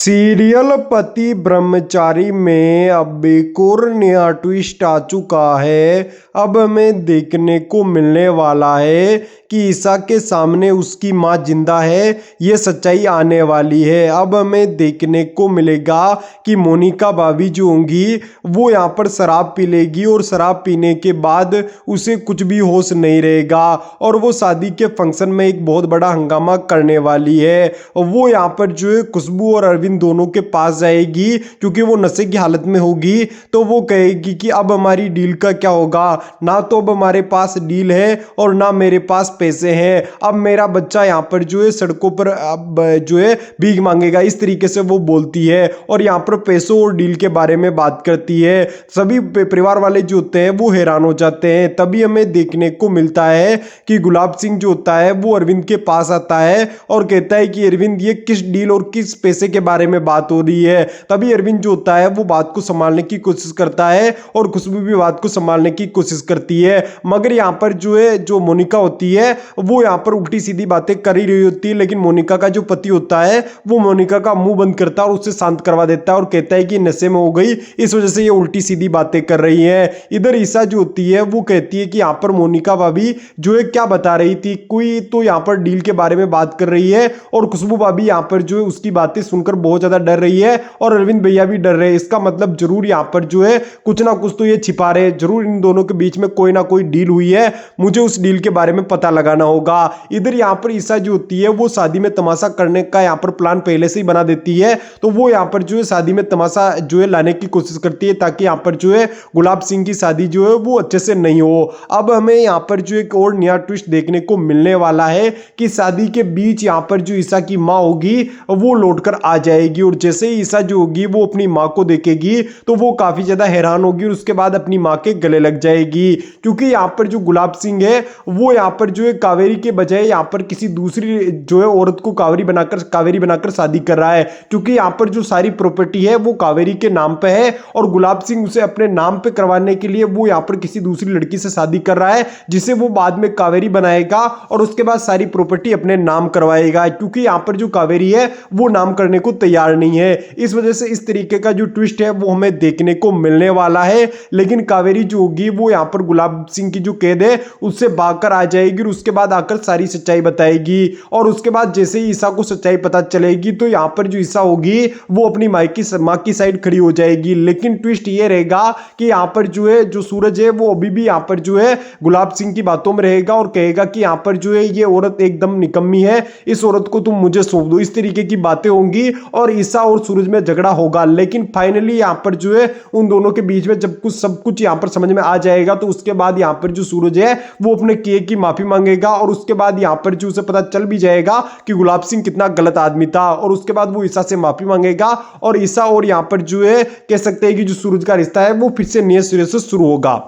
Serial पति ब्रह्मचारी में अब एक और नया ट्विस्ट आ चुका है। अब हमें देखने को मिलने वाला है कि ईशा के सामने उसकी मां जिंदा है। ये सच्चाई आने वाली है। अब हमें देखने को मिलेगा कि मोनिका भाभी जो होंगी वो यहाँ पर शराब पी लेगी और शराब पीने के बाद उसे कुछ भी होश नहीं रहेगा और वो शादी के फंक्शन में एक बहुत बड़ा हंगामा करने वाली है। वो यहाँ पर जो है खुशबू और अरविंद दोनों के पास जाएगी क्योंकि वो नशे की हालत में होगी। तो वो कहेगी कि अब हमारी डील का क्या होगा, ना तो अब हमारे पास डील है और ना मेरे पास पैसे हैं। अब मेरा बच्चा यहाँ पर जो है सड़कों पर अब जो है भीख मांगेगा। इस तरीके से वो बोलती है और यहाँ पर पैसों और डील के बारे में बात करती है। सभी परिवार वाले जो होते हैं वो हैरान हो जाते हैं। तभी हमें देखने को मिलता है कि गुलाब सिंह जो होता है वो अरविंद के पास आता है और कहता है कि अरविंद ये किस डील और किस पैसे के बारे में बात हो रही है। तभी अरविंद जो होता है वो बात को संभालने की कोशिश करता है और खुशबू भी बात को संभालने की कोशिश करती है। मगर यहाँ पर जो है जो मोनिका होती है वो यहाँ पर उल्टी सीधी बातें कर ही रही होती है, लेकिन मोनिका का जो पति होता है वो मोनिका का मुंह बंद करता है और उससे शांत करवा देता है और कहता है कि नशे में हो गई, इस वजह से ये उल्टी सीधी बातें कर रही है। इधर ईशा जो होती है वो कहती है कि यहाँ पर मोनिका भाभी जो है क्या बता रही थी, कोई तो यहाँ पर डील के बारे में बात कर रही है और खुशबू भाभी यहाँ पर जो है उसकी बातें सुनकर बहुत ज्यादा डर रही है और अरविंद भैया भी डर रहे हैं। इसका मतलब जरूर यहाँ पर जो है कुछ ना कुछ तो ये छिपा रहे हैं, जरूर इन दोनों के बीच में कोई ना कोई डील हुई है, मुझे उस डील के बारे में पता लगाना होगा। इधर यहाँ पर ईशा जो होती है वो शादी में तमाशा करने का यहाँ पर प्लान पहले से ही बना देती है। तो वो यहाँ पर जो है शादी में तमाशा जो है लाने की कोशिश करती है ताकि यहाँ पर जो है गुलाब सिंह की शादी जो है वो अच्छे से नहीं हो। अब हमें यहाँ पर जो एक और नया ट्विस्ट देखने को मिलने वाला है कि शादी के बीच यहाँ पर जो ईशा की माँ होगी वो लौटकर आ जाएगी और जैसे ही ईशा जो होगी वो अपनी माँ को देखेगी तो वो काफी ज्यादा हैरान होगी और उसके बाद अपनी माँ के गले लग जाएगी क्योंकि यहाँ पर जो गुलाब सिंह है वो यहाँ पर जो है कावेरी के बजाय यहाँ पर किसी दूसरी जो है औरत को कावेरी बनाकर शादी कर रहा है क्योंकि यहाँ पर जो सारी प्रॉपर्टी है वो कावेरी के नाम पे है और गुलाब सिंह उसे अपने नाम पे करवाने के लिए वो यहाँ पर किसी दूसरी लड़की से शादी कर रहा है जिसे वो बाद में कावेरी बनाएगा और उसके बाद सारी प्रॉपर्टी अपने नाम करवाएगा क्योंकि यहाँ पर जो कावेरी है वो नाम करने को तैयार नहीं है। इस वजह से इस तरीके का जो ट्विस्ट है वो हमें देखने को मिलने वाला है। लेकिन कावेरी जो होगी वो यहाँ पर गुलाब सिंह की जो कैद है उससे भागकर आ जाएगी और उसके बाद आकर सारी सच्चाई बताएगी और उसके बाद जैसे ही ईशा को सच्चाई पता चलेगी तो यहाँ पर जो ईशा होगी वो अपनी माँ की साइड खड़ी हो जाएगी। लेकिन ट्विस्ट ये रहेगा कि यहाँ पर जो है जो सूरज है वो अभी भी यहाँ पर जो है गुलाब सिंह की बातों में रहेगा और कहेगा कि यहाँ पर जो है ये औरत एकदम निकम्मी है, इस औरत को तुम मुझे सौंप दो। इस तरीके की बातें होंगी और ईशा और सूरज में झगड़ा होगा। लेकिन फाइनली यहाँ पर जो है उन दोनों के बीच में जब कुछ सब कुछ यहाँ पर समझ में आ जाएगा तो उसके बाद यहाँ पर जो सूरज है वो अपने किए की माफी मांगेगा और उसके बाद यहाँ पर जो उसे पता चल भी जाएगा कि गुलाब सिंह कितना गलत आदमी था और उसके बाद वो ईशा से माफी मांगेगा और ईशा और यहाँ पर जो है कह सकते हैं कि जो सूरज का रिश्ता है वो फिर से नए सिरे से शुरू होगा।